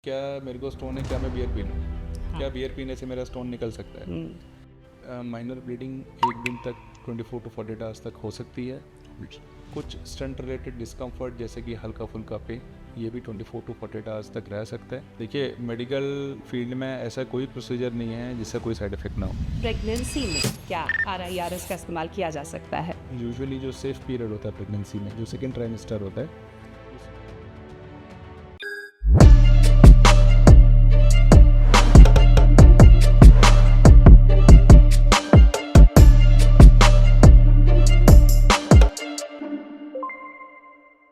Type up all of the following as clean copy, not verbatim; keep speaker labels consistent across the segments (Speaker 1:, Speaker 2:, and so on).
Speaker 1: क्या मेरे को स्टोन है, क्या मैं बियर पी लूँ? क्या बियर पीने से मेरा स्टोन निकल सकता है? माइनर ब्लीडिंग एक दिन तक 24 to 48 आवर्स तक हो सकती है। कुछ स्टंट रिलेटेड डिस्कम्फर्ट जैसे कि हल्का फुल्का पे, ये भी 24 to 48 आवर्स तक रह सकता है। देखिए, मेडिकल फील्ड में ऐसा कोई प्रोसीजर नहीं है जिससे कोई साइड इफेक्ट ना हो।
Speaker 2: प्रेगनेंसी में क्या RIRS का इस्तेमाल किया जा सकता है?
Speaker 1: यूजुअली जो सेफ पीरियड होता है प्रेगनेंसी में, जो सेकेंड ट्राइमेस्टर होता है,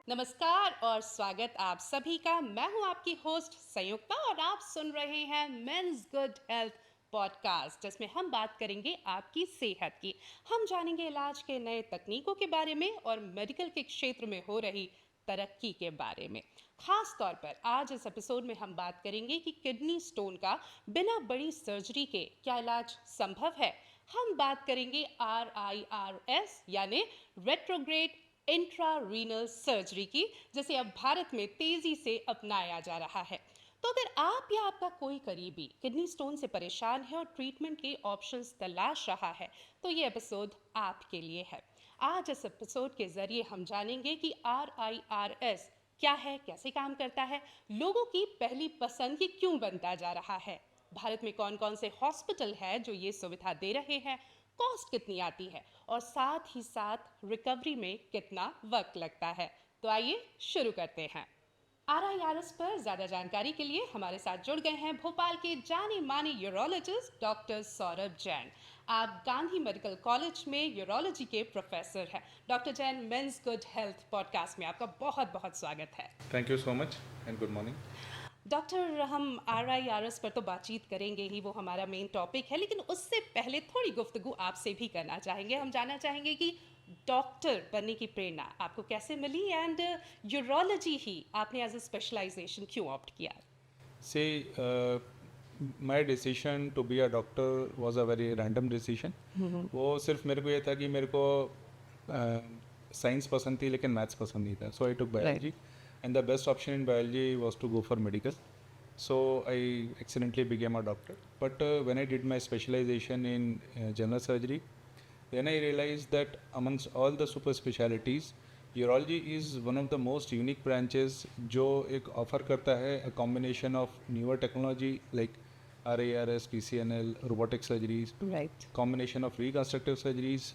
Speaker 2: नमस्कार और स्वागत आप सभी का। मैं हूं आपकी होस्ट संयुक्ता और आप सुन रहे हैं मेंस गुड हेल्थ पॉडकास्ट, जिसमें हम बात करेंगे आपकी सेहत की। हम जानेंगे इलाज के नए तकनीकों के बारे में और मेडिकल के क्षेत्र में हो रही तरक्की के बारे में। खास तौर पर आज इस एपिसोड में हम बात करेंगे कि किडनी स्टोन का बिना बड़ी सर्जरी के क्या इलाज संभव है। हम बात करेंगे RIRS यानी रेट्रोग्रेड इंट्रारीनल सर्जरी की, जिसे अब भारत में तेजी से अपनाया जा रहा है। तो अगर आप या आपका कोई करीबी किडनी स्टोन से परेशान है और ट्रीटमेंट के ऑप्शंस तलाश रहा है, तो ये एपिसोड आपके लिए है। आज इस एपिसोड के जरिए हम जानेंगे कि RIRS क्या है, कैसे काम करता है, लोगों की पहली पसंद ही क्यों बनता जा रहा है, भारत में कौन कौन से हॉस्पिटल है जो ये सुविधा दे रहे हैं, कॉस्ट कितनी आती है और साथ ही साथ रिकवरी में कितना वक्त लगता है। तो आइए शुरू करते हैं। RIRS पर ज्यादा जानकारी के लिए हमारे साथ जुड़ गए हैं भोपाल के जाने माने यूरोलॉजिस्ट डॉक्टर सौरभ जैन। आप गांधी मेडिकल कॉलेज में यूरोलॉजी के प्रोफेसर हैं। Doctor Jain, men's good health podcast में आपका बहुत बहुत स्वागत है।
Speaker 1: Thank you so much and good morning.
Speaker 2: Doctor, हम RIRS पर तो बातचीत करेंगे ही, वो हमारा मेन टॉपिक है, लेकिन उससे पहले थोड़ी गुफ्तगू आपसे भी करना चाहेंगे। हम जानना चाहेंगे कि डॉक्टर बनने की प्रेरणा आपको कैसे मिली एंड यूरोलॉजी ही आपने एज अ स्पेशलाइजेशन क्यों ऑप्ट किया?
Speaker 1: See, my decision to be a doctor was a very random decision. वो सिर्फ मेरे को ये था कि मेरे को साइंस पसंद थी लेकिन मैथ्स पसंद नहीं था, so I took biology and the best option in biology was to go for medical. So I accidentally became a doctor. But when I did my specialization in general surgery, then I realized that amongst all the super specialties, urology is one of the most unique branches जो एक offer करता है a combination of newer technology like RIRS, PCNL, robotic surgeries,
Speaker 2: right.
Speaker 1: combination of reconstructive surgeries,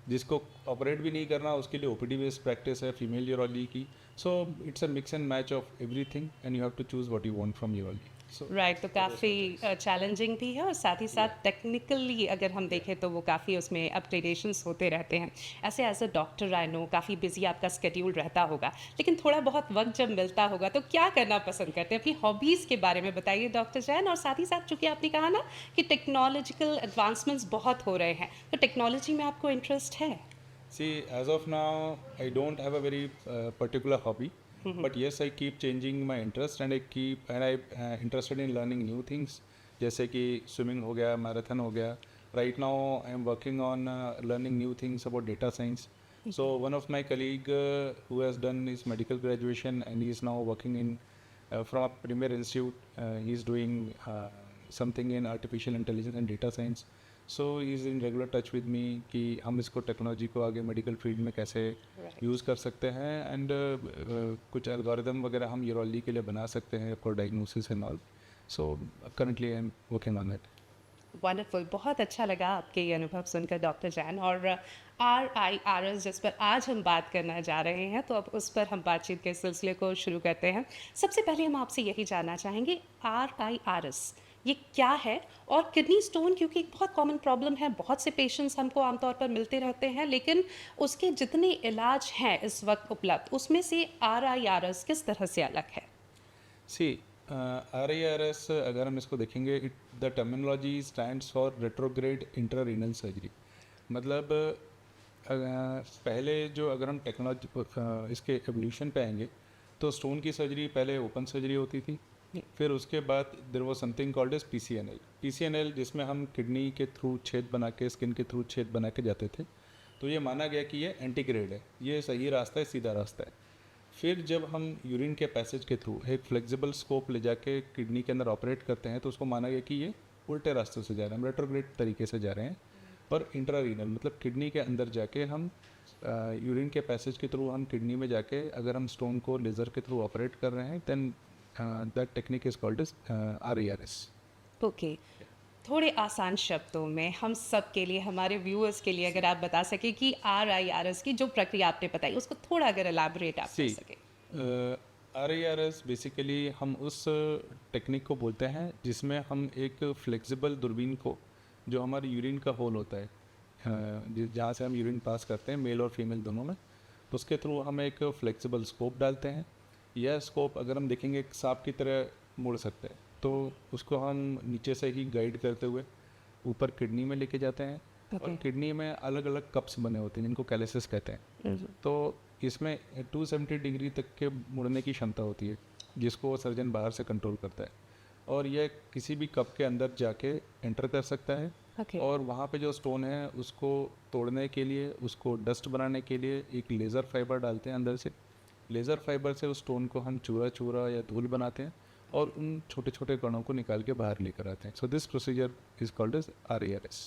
Speaker 1: जिसको operate भी नहीं करना उसके लिए OPD बेस्ड प्रैक्टिस है फीमेल यूरोलॉजी की। So it's a mix and match of everything and you have to choose what you want from urology.
Speaker 2: Right, तो काफ़ी चैलेंजिंग भी है और साथ ही साथ टेक्निकली अगर हम देखें तो वो काफ़ी उसमें अपग्रेडेशंस होते रहते हैं। ऐसे as a doctor I know काफ़ी बिजी आपका स्केड्यूल रहता होगा, लेकिन थोड़ा बहुत वक्त जब मिलता होगा तो क्या करना पसंद करते हैं? अपनी हॉबीज़ के बारे में बताइए डॉक्टर जैन। और साथ ही साथ चूँकि आपने कहा ना कि टेक्नोलॉजिकल एडवांसमेंट्स बहुत हो रहे हैं, तो टेक्नोलॉजी में आपको इंटरेस्ट है?
Speaker 1: See, as of now, I don't have a very particular hobby, but yes, I keep changing my interest and I interested in learning new things. जैसे कि swimming हो गया, marathon हो गया. Right now, I am working on learning new things about data science. So one of my colleague who has done his medical graduation and he is now working in from a premier institute. He is doing something in artificial intelligence and data science. So is in regular touch with me कि हम इसको technology को आगे medical field में कैसे use कर सकते हैं एंड कुछ एल्गोरिदम वगैरह हम यूरोलॉजी के लिए बना सकते हैं for diagnosis and all. So currently I am working on that.
Speaker 2: Wonderful, बहुत अच्छा लगा आपके ये अनुभव सुनकर डॉक्टर जैन। और RIRS जिस पर आज हम बात करना जा रहे हैं, तो अब उस पर हम बातचीत के सिलसिले को शुरू करते हैं। सबसे पहले हम आपसे यही जानना चाहेंगे, RIRS ये क्या है? और किडनी स्टोन क्योंकि एक बहुत कॉमन प्रॉब्लम है, बहुत से पेशेंट्स हमको आमतौर पर मिलते रहते हैं, लेकिन उसके जितने इलाज हैं इस वक्त उपलब्ध, उसमें से RIRS किस तरह से अलग है?
Speaker 1: सी RIRS अगर हम इसको देखेंगे, the terminology stands for retrograde intrarenal surgery. मतलब पहले जो अगर हम टेक्नोलॉजी इसके एवोल्यूशन पे आएंगे तो स्टोन की सर्जरी पहले ओपन सर्जरी होती थी, फिर उसके बाद there was something called as PCNL जिसमें हम किडनी के थ्रू छेद बना के, स्किन के थ्रू छेद बना के जाते थे। तो ये माना गया कि ये एंटीग्रेड है, ये सही रास्ता है, सीधा रास्ता है। फिर जब हम यूरिन के पैसेज के थ्रू एक फ्लेक्सिबल स्कोप ले जाके किडनी के अंदर ऑपरेट करते हैं तो उसको माना गया कि ये उल्टे रास्ते से जा रहे हैं, हम रेट्रोग्रेड तरीके से जा रहे हैं। पर इंट्रारीनल मतलब किडनी के अंदर जाके हम यूरिन के पैसेज के थ्रू हम किडनी में जाके अगर हम स्टोन को लेज़र के थ्रू ऑपरेट कर रहे हैं then that technique is called as RERS।
Speaker 2: Okay, थोड़े आसान शब्दों में हम सब के लिए, हमारे व्यूअर्स के लिए अगर आप बता सके कि RIRS की जो प्रक्रिया आपने बताई उसको थोड़ा अगर एलाबोरेट आप कर सके।
Speaker 1: RERS बेसिकली हम उस टेक्निक को बोलते हैं जिसमें हम एक फ्लेक्सिबल दूरबीन को, जो हमारे यूरिन का होल होता है जहाँ से हम यूरिन पास करते हैं मेल और फीमेल दोनों में, तो उसके थ्रू हम एक फ्लेक्सिबल स्कोप डालते हैं। यह स्कोप अगर हम देखेंगे एक सांप की तरह मुड़ सकते हैं, तो उसको हम नीचे से ही गाइड करते हुए ऊपर किडनी में लेके जाते हैं। और किडनी में अलग अलग कप्स बने होते हैं जिनको कैलेसिस कहते हैं। तो इसमें 270 डिग्री तक के मुड़ने की क्षमता होती है जिसको सर्जन बाहर से कंट्रोल करता है, और यह किसी भी कप के अंदर जाके एंटर कर सकता है। और वहाँ पे जो स्टोन है उसको तोड़ने के लिए, उसको डस्ट बनाने के लिए एक लेज़र फाइबर डालते हैं अंदर से। लेज़र फाइबर से उस स्टोन को हम चूरा चूरा या धूल बनाते हैं और उन छोटे छोटे कणों को निकाल के बाहर लेकर आते हैं। So this procedure is called as RERS।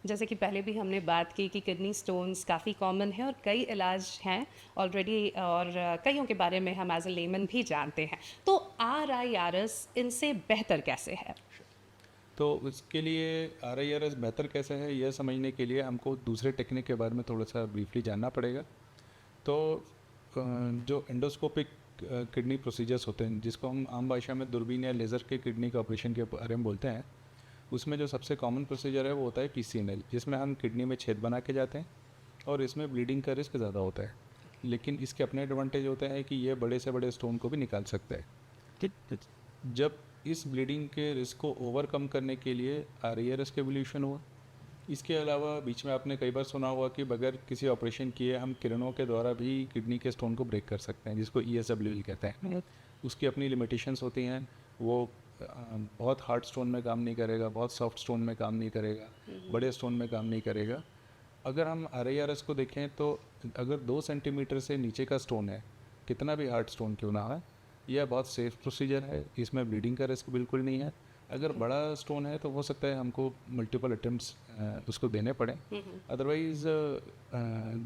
Speaker 2: जैसे कि पहले भी हमने बात की कि किडनी स्टोन्स काफ़ी कॉमन है और कई इलाज हैं ऑलरेडी, और कईयों के बारे में हम एज ए लेमन भी जानते हैं। तो RIRS इनसे बेहतर कैसे है?
Speaker 1: तो उसके लिए RIRS बेहतर कैसे है यह समझने के लिए हमको दूसरे टेक्निक के बारे में थोड़ा सा ब्रीफली जानना पड़ेगा। तो जो एंडोस्कोपिक किडनी प्रोसीजर्स होते हैं जिसको हम आम भाषा में दूरबीन या लेज़र के किडनी का ऑपरेशन के बारे में बोलते हैं, उसमें जो सबसे कॉमन प्रोसीजर है वो होता है PCNL, जिसमें हम किडनी में छेद बना के जाते हैं और इसमें ब्लीडिंग का रिस्क ज़्यादा होता है, लेकिन इसके अपने एडवांटेज होते हैं कि ये बड़े से बड़े स्टोन को भी निकाल सकता है। जब इस ब्लीडिंग के रिस्क को ओवरकम करने के लिए RERS का एवोल्यूशन हुआ। इसके अलावा बीच में आपने कई बार सुना होगा कि बगैर किसी ऑपरेशन किए हम किरणों के द्वारा भी किडनी के स्टोन को ब्रेक कर सकते हैं, जिसको ESWL कहते हैं। उसकी अपनी लिमिटेशंस होती हैं, वो बहुत हार्ड स्टोन में काम नहीं करेगा, बहुत सॉफ्ट स्टोन में काम नहीं करेगा, बड़े स्टोन में काम नहीं करेगा। अगर हम RIRS को देखें तो अगर 2 सेंटीमीटर से नीचे का स्टोन है, कितना भी हार्ड स्टोन क्यों ना है, यह बहुत सेफ प्रोसीजर है, इसमें ब्लीडिंग का रिस्क बिल्कुल नहीं है। अगर बड़ा स्टोन है तो हो सकता है हमको मल्टीपल अटेम्प्ट्स उसको देने पड़े, अदरवाइज़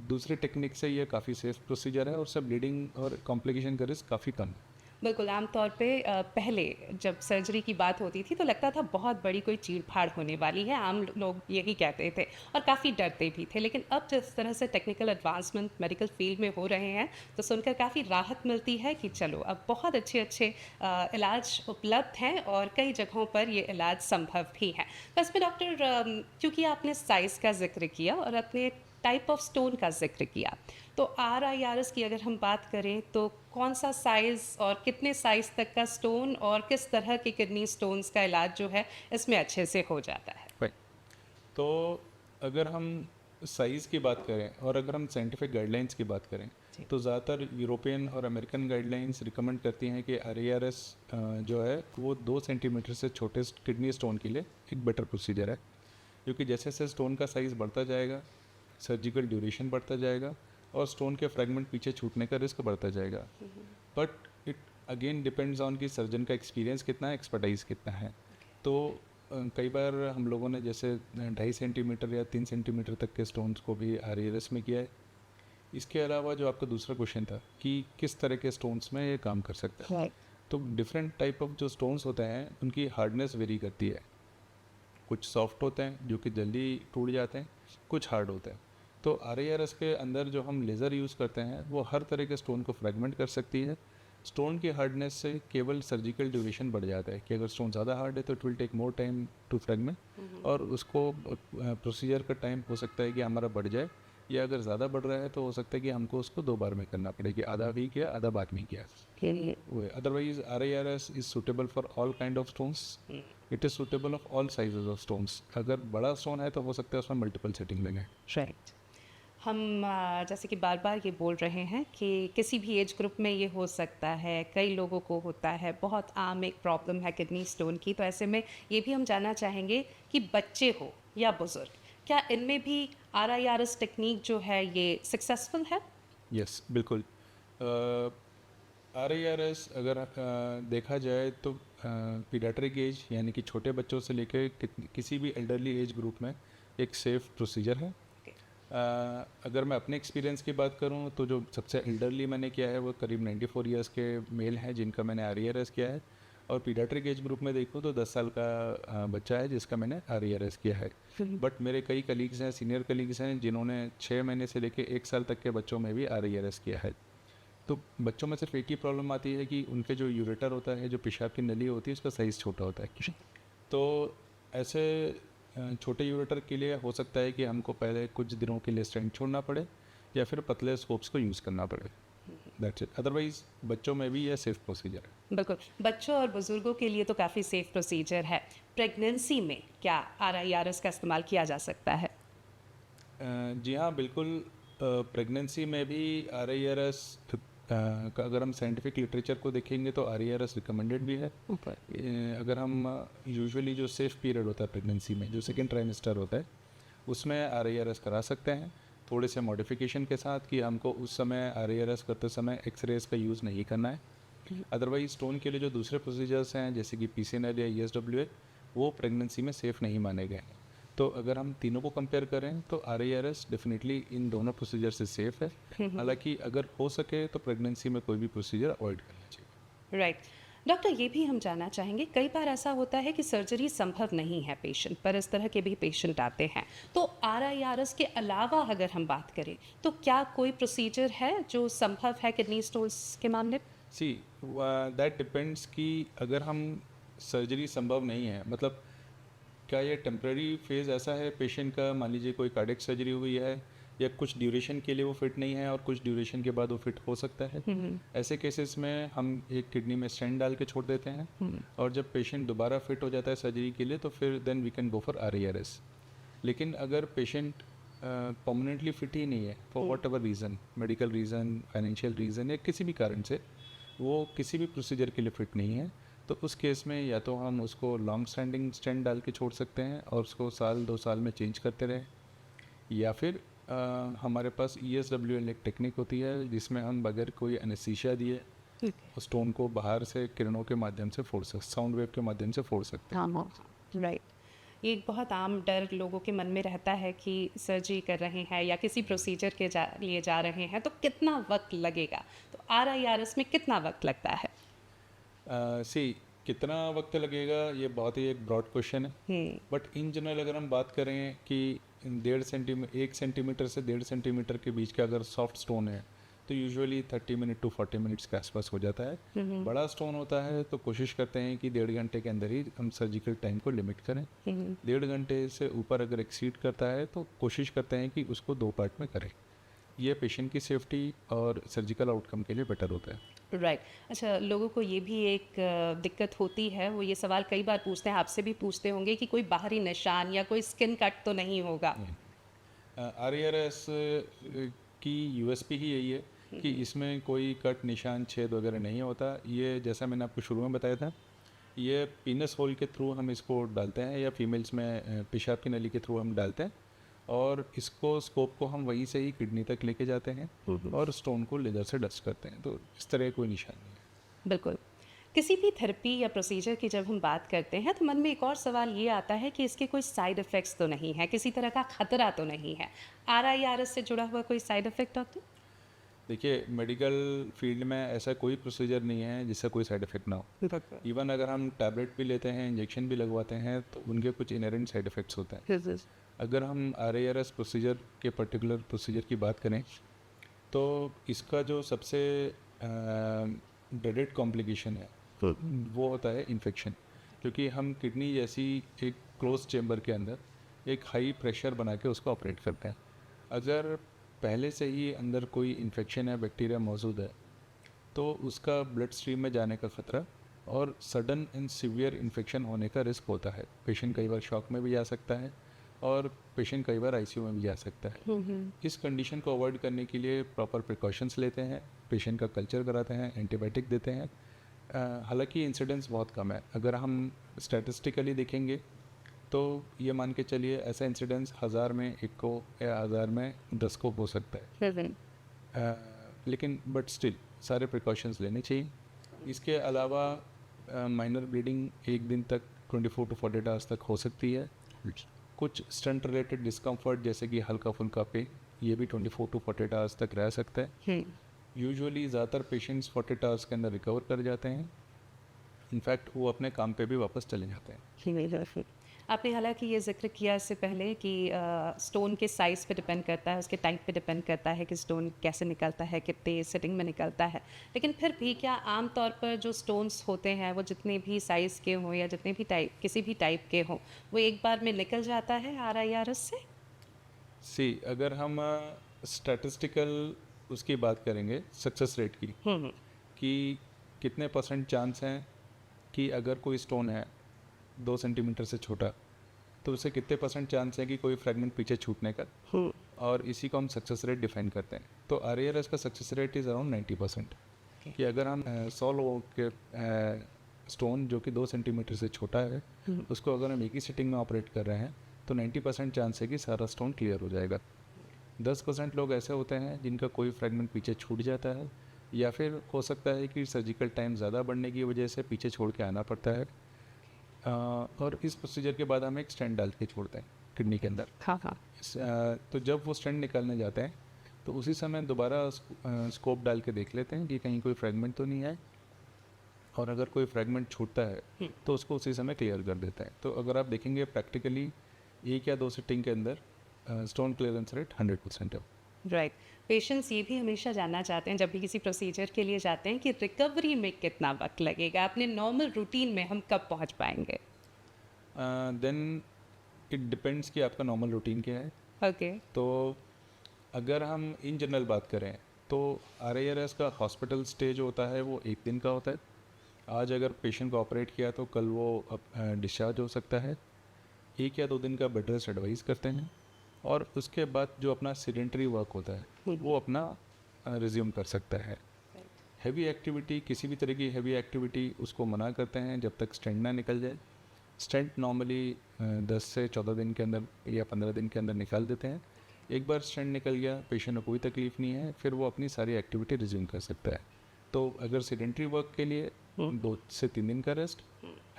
Speaker 1: दूसरी टेक्निक से ये काफ़ी सेफ प्रोसीजर है और उससे ब्लीडिंग और कॉम्प्लिकेशन का रिस्क काफ़ी कम है।
Speaker 2: बिल्कुल, आम तौर पे पहले जब सर्जरी की बात होती थी तो लगता था बहुत बड़ी कोई चीड़-फाड़ होने वाली है, आम लोग यही कहते थे और काफ़ी डरते भी थे। लेकिन अब जिस तरह से टेक्निकल एडवांसमेंट मेडिकल फील्ड में हो रहे हैं, तो सुनकर काफ़ी राहत मिलती है कि चलो अब बहुत अच्छे-अच्छे इलाज उपलब्ध हैं और कई जगहों पर ये इलाज संभव भी है। तो इसमें डॉक्टर, क्योंकि आपने साइज़ का ज़िक्र किया और अपने टाइप ऑफ स्टोन का ज़िक्र किया, तो RIRS की अगर हम बात करें तो कौन सा साइज़ और कितने साइज़ तक का स्टोन और किस तरह के किडनी स्टोन्स का इलाज जो है इसमें अच्छे से हो जाता है?
Speaker 1: तो अगर हम साइज़ की बात करें और अगर हम साइंटिफिक गाइडलाइंस की बात करें तो ज़्यादातर यूरोपियन और अमेरिकन गाइडलाइंस रिकमेंड करती हैं कि RIRS जो है वो 2 सेंटीमीटर से छोटे किडनी स्टोन के लिए एक बेटर प्रोसीजर है, क्योंकि जैसे जैसे स्टोन का साइज़ बढ़ता जाएगा सर्जिकल ड्यूरेशन बढ़ता जाएगा और स्टोन के फ्रैगमेंट पीछे छूटने का रिस्क बढ़ता जाएगा। But it again depends on कि सर्जन का एक्सपीरियंस कितना है, एक्सपर्टाइज कितना है। तो कई बार हम लोगों ने जैसे 2.5 सेंटीमीटर या 3 सेंटीमीटर तक के स्टोन्स को भी RIRS में किया है। इसके अलावा जो आपका दूसरा क्वेश्चन था कि किस तरह के स्टोन्स में ये काम कर सकता है, तो डिफरेंट टाइप ऑफ जो स्टोन्स होते हैं उनकी हार्डनेस वेरी करती है। कुछ सॉफ्ट होते हैं जो कि जल्दी टूट जाते हैं, कुछ हार्ड होते हैं। तो RIRS के अंदर जो हम लेज़र यूज़ करते हैं वो हर तरह के स्टोन को फ्रैगमेंट कर सकती है। स्टोन की हार्डनेस से केवल सर्जिकल ड्यूरेशन बढ़ जाता है कि अगर स्टोन ज़्यादा हार्ड है तो it will take more time to fragment और उसको प्रोसीजर का टाइम हो सकता है कि हमारा बढ़ जाए, या अगर ज़्यादा बढ़ रहा है तो हो सकता है कि हमको उसको 2 बार में करना पड़े कि आधा भी किया आधा बाद में किया। Otherwise RIRS is suitable for all kind of stones, it is suitable of all sizes of stones. अगर बड़ा स्टोन है तो हो सकता है उसमें मल्टीपल सेटिंग लगे।
Speaker 2: राइट। हम जैसे कि बार बार ये बोल रहे हैं कि किसी भी एज ग्रुप में ये हो सकता है, कई लोगों को होता है, बहुत आम एक प्रॉब्लम है किडनी स्टोन की। तो ऐसे में ये भी हम जानना चाहेंगे कि बच्चे हो या बुज़ुर्ग, क्या इनमें भी RIRS टेक्निक जो है ये सक्सेसफुल है?
Speaker 1: यस बिल्कुल। RIRS अगर देखा जाए तो पीडियाट्रिक एज यानी कि छोटे बच्चों से लेकर किसी भी एल्डरली एज ग्रुप में एक सेफ प्रोसीजर है। अगर मैं अपने एक्सपीरियंस की बात करूं तो जो सबसे एल्डरली मैंने किया है वो करीब 94 ईयर्स के मेल हैं जिनका मैंने RIRS किया है, और पीडियाट्रिक एज ग्रुप में देखूं तो 10 साल का बच्चा है जिसका मैंने RIRS किया है। बट मेरे कई कलीग्स हैं, सीनियर कलीग्स हैं, जिन्होंने 6 महीने से लेकर 1 साल तक के बच्चों में भी RIRS किया है। तो बच्चों में सिर्फ एक ही प्रॉब्लम आती है कि उनके जो यूरेटर होता है, जो पेशाब की नली होती है, उसका साइज़ छोटा होता है। तो ऐसे छोटे यूरेटर के लिए हो सकता है कि हमको पहले कुछ दिनों के लिए स्टेंट छोड़ना पड़े या फिर पतले स्कोप्स को यूज़ करना पड़े। That's it. अदरवाइज बच्चों में भी यह सेफ प्रोसीजर है।
Speaker 2: बिल्कुल, बच्चों और बुजुर्गों के लिए तो काफ़ी सेफ प्रोसीजर है। प्रेगनेंसी में क्या RIRS का इस्तेमाल किया जा सकता है?
Speaker 1: जी हाँ, बिल्कुल। प्रेगनेंसी में भी RIRS का अगर हम साइंटिफिक लिटरेचर को देखेंगे तो RIRS रिकमेंडेड भी है। अगर हम यूजुअली जो सेफ पीरियड होता है प्रेगनेंसी में, जो सेकेंड ट्राइमेस्टर होता है, उसमें RIRS करा सकते हैं थोड़े से मॉडिफिकेशन के साथ कि हमको उस समय RIRS करते समय एक्सरेज का यूज़ नहीं करना है। अदरवाइज स्टोन के लिए जो दूसरे प्रोसीजर्स हैं जैसे कि PCNL या ESWA, वो प्रेगनेंसी में सेफ़ नहीं माने गए हैं। तो अगर हम तीनों को कंपेयर करें तो RIRS डेफिनेटली इन दोनों प्रोसीजर से सेफ़ है। हालांकि अगर हो सके तो प्रेगनेंसी में कोई भी प्रोसीजर अवॉइड करना चाहिए।
Speaker 2: राइट। डॉक्टर, ये भी हम जानना चाहेंगे, कई बार ऐसा होता है कि सर्जरी संभव नहीं है पेशेंट पर, इस तरह के भी पेशेंट आते हैं। तो RIRS के अलावा अगर हम बात करें तो क्या कोई प्रोसीजर है जो संभव है किडनी स्टोन्स के मामले में?
Speaker 1: सी दैट डिपेंड्स कि अगर हम सर्जरी संभव नहीं है, मतलब क्या ये टेम्प्रेरी फेज़ ऐसा है पेशेंट का, मान लीजिए कोई कार्डियक सर्जरी हुई है या कुछ ड्यूरेशन के लिए वो फिट नहीं है और कुछ ड्यूरेशन के बाद वो फिट हो सकता है। ऐसे केसेस में हम एक किडनी में स्टेंट डाल के छोड़ देते हैं, और जब पेशेंट दोबारा फिट हो जाता है सर्जरी के लिए तो फिर then we can go for RIRS। लेकिन अगर पेशेंट परमानेंटली फिट ही नहीं है for whatever reason, medical reason, financial reason या किसी भी कारण से वो किसी भी प्रोसीजर के लिए फिट नहीं है, तो उस केस में या तो हम उसको लॉन्ग स्टैंडिंग स्टेंट डाल के छोड़ सकते हैं और उसको साल 2 साल में चेंज करते रहें, या फिर हमारे पास ESWL एक टेक्निक होती है जिसमें हम बगैर कोई एनेस्थीसिया दिए स्टोन को बाहर से किरणों के माध्यम से फोड़ सकते, साउंड वेव के माध्यम से फोड़ सकते हैं।
Speaker 2: राइट। ये एक बहुत आम डर लोगों के मन में रहता है कि सर्जरी कर रहे हैं या किसी प्रोसीजर के लिए जा रहे हैं तो कितना वक्त लगेगा, तो RIRS में कितना वक्त लगता है?
Speaker 1: सी कितना वक्त लगेगा ये बहुत ही एक ब्रॉड क्वेश्चन है, बट इन जनरल अगर हम बात करें कि 1 सेंटीमीटर से 1.5 सेंटीमीटर के बीच का अगर सॉफ्ट स्टोन है तो यूजुअली 30 मिनट टू 40 मिनट्स के आसपास हो जाता है। बड़ा स्टोन होता है तो कोशिश करते हैं कि 1.5 घंटे के अंदर ही हम सर्जिकल टाइम को लिमिट करें। 1.5 घंटे से ऊपर अगर एक्सीड करता है तो कोशिश करते हैं कि उसको 2 पार्ट में करें। ये पेशेंट की सेफ्टी और सर्जिकल आउटकम के लिए बेटर होता है।
Speaker 2: राइट। अच्छा, लोगों को ये भी एक दिक्कत होती है, वो ये सवाल कई बार पूछते हैं, आपसे भी पूछते होंगे कि कोई बाहरी निशान या कोई स्किन कट तो नहीं होगा?
Speaker 1: RIRS की USP ही यही है कि इसमें कोई कट, निशान, छेद वगैरह नहीं होता। ये जैसा मैंने आपको शुरू में बताया था, ये पीनस होल के थ्रू हम इसको डालते हैं या फीमेल्स में पेशाब की नली के थ्रू हम डालते हैं, और इसको स्कोप को हम वहीं से ही किडनी तक लेके जाते हैं और स्टोन को लेजर से डस्ट करते हैं। तो इस तरह कोई निशान नहीं है।
Speaker 2: बिल्कुल। किसी भी थेरेपी या प्रोसीजर की जब हम बात करते हैं तो मन में एक और सवाल ये आता है कि इसके कोई साइड इफ़ेक्ट्स तो नहीं है, किसी तरह का खतरा तो नहीं है। RIRS से जुड़ा हुआ कोई साइड इफ़ेक्ट डॉक्टर?
Speaker 1: देखिए, मेडिकल फील्ड में ऐसा कोई प्रोसीजर नहीं है जिससे कोई साइड इफ़ेक्ट ना हो। इवन अगर हम टैबलेट भी लेते हैं, इंजेक्शन भी लगवाते हैं, तो उनके कुछ इनहेरेंट साइड इफ़ेक्ट्स होते हैं। अगर हम RIRS प्रोसीजर के पर्टिकुलर प्रोसीजर की बात करें तो इसका जो सबसे ड्रेडेड कॉम्प्लिकेशन है वो होता है इन्फेक्शन, क्योंकि हम किडनी जैसी एक क्लोज चेम्बर के अंदर एक हाई प्रेशर बना के उसको ऑपरेट करते हैं। अगर पहले से ही अंदर कोई इन्फेक्शन या बैक्टीरिया मौजूद है तो उसका ब्लड स्ट्रीम में जाने का ख़तरा और सडन एंड सीवियर इन्फेक्शन होने का रिस्क होता है। पेशेंट कई बार शॉक में भी जा सकता है और पेशेंट कई बार ICU में भी जा सकता है। इस कंडीशन को अवॉइड करने के लिए प्रॉपर प्रिकॉशंस लेते हैं, पेशेंट का कल्चर कराते हैं, एंटीबायोटिक देते हैं। हालांकि इंसिडेंस बहुत कम है। अगर हम स्टैटिस्टिकली देखेंगे तो ये मान के चलिए ऐसा इंसिडेंस 1000 में 1 को या 1000 में 10 को हो सकता है। लेकिन बट स्टिल सारे प्रिकॉशंस लेने चाहिए। इसके अलावा माइनर ब्लीडिंग एक दिन तक 24 to 48 आवर्स तक हो सकती है। कुछ स्टंट रिलेटेड डिस्कम्फर्ट जैसे कि हल्का फुल्का पेन, ये भी 24 to 48 आवर्स तक रह सकता है। यूजुअली ज़्यादातर पेशेंट्स 48 आवर्स के अंदर रिकवर कर जाते हैं। इनफैक्ट वो अपने काम पे भी वापस चले जाते हैं।
Speaker 2: आपने हालांकि ये जिक्र किया इससे पहले कि स्टोन के साइज़ पे डिपेंड करता है, उसके टाइप पे डिपेंड करता है कि स्टोन कैसे निकलता है, कितने सिटिंग में निकलता है। लेकिन फिर भी क्या आम तौर पर जो स्टोन्स होते हैं वो जितने भी साइज़ के हों या जितने भी टाइप किसी भी टाइप के हों, वो एक बार में निकल जाता है RIRS से?
Speaker 1: अगर हम स्टैटिस्टिकल उसकी बात करेंगे सक्सेस रेट की, कि कितने % चांस हैं कि अगर कोई स्टोन है 2 सेंटीमीटर से छोटा, तो उससे कितने % चांस है कि कोई फ्रेगमेंट पीछे छूटने का, और इसी को हम सक्सेस रेट डिफाइन करते हैं। तो RIRS का सक्सेस रेट इज़ अराउंड 90%। कि अगर हम 100 लोगों के स्टोन जो कि 2 सेंटीमीटर से छोटा है, उसको अगर हम एक ही सिटिंग में ऑपरेट कर रहे हैं तो 90% चांस है कि सारा स्टोन क्लियर हो जाएगा। 10% लोग ऐसे होते हैं जिनका कोई फ्रेगमेंट पीछे छूट जाता है, या फिर हो सकता है कि सर्जिकल टाइम ज़्यादा बढ़ने की वजह से पीछे छोड़ के आना पड़ता है। और इस प्रोसीजर के बाद हम एक स्टेंट डाल के छोड़ते हैं किडनी के अंदर। तो जब वो स्टेंट निकालने जाते हैं तो उसी समय दोबारा स्कोप डाल के देख लेते हैं कि कहीं कोई फ्रेगमेंट तो नहीं है, और अगर कोई फ्रेगमेंट छूटता है तो उसको उसी समय क्लियर कर देता है। तो अगर आप देखेंगे प्रैक्टिकली 1 या 2 सिटिंग के अंदर स्टोन क्लियरेंस रेट 100% है।
Speaker 2: राइट। पेशेंट्स ये भी हमेशा जानना चाहते हैं जब भी किसी प्रोसीजर के लिए जाते हैं कि रिकवरी में कितना वक्त लगेगा, अपने नॉर्मल रूटीन में हम कब पहुंच पाएंगे?
Speaker 1: देन इट डिपेंड्स कि आपका नॉर्मल रूटीन क्या है।
Speaker 2: ओके।
Speaker 1: तो अगर हम इन जनरल बात करें तो RIRS का हॉस्पिटल स्टे जो होता है वो 1 दिन का होता है। आज अगर पेशेंट को ऑपरेट किया तो कल वो डिस्चार्ज हो सकता है। 1 या 2 दिन का बेड रेस्ट एडवाइस करते हैं, और उसके बाद जो अपना सीडेंटरी वर्क होता है वो अपना रिज्यूम कर सकता है। हैवी एक्टिविटी, किसी भी तरह की हैवी एक्टिविटी उसको मना करते हैं जब तक स्टेंट ना निकल जाए। स्टेंट नॉर्मली 10 से 14 दिन के अंदर या 15 दिन के अंदर निकाल देते हैं। एक बार स्टेंट निकल गया, पेशेंट को कोई तकलीफ़ नहीं है, फिर वो अपनी सारी एक्टिविटी रिज्यूम कर सकता है। तो अगर सीडेंटरी वर्क के लिए 2 से 3 दिन का रेस्ट,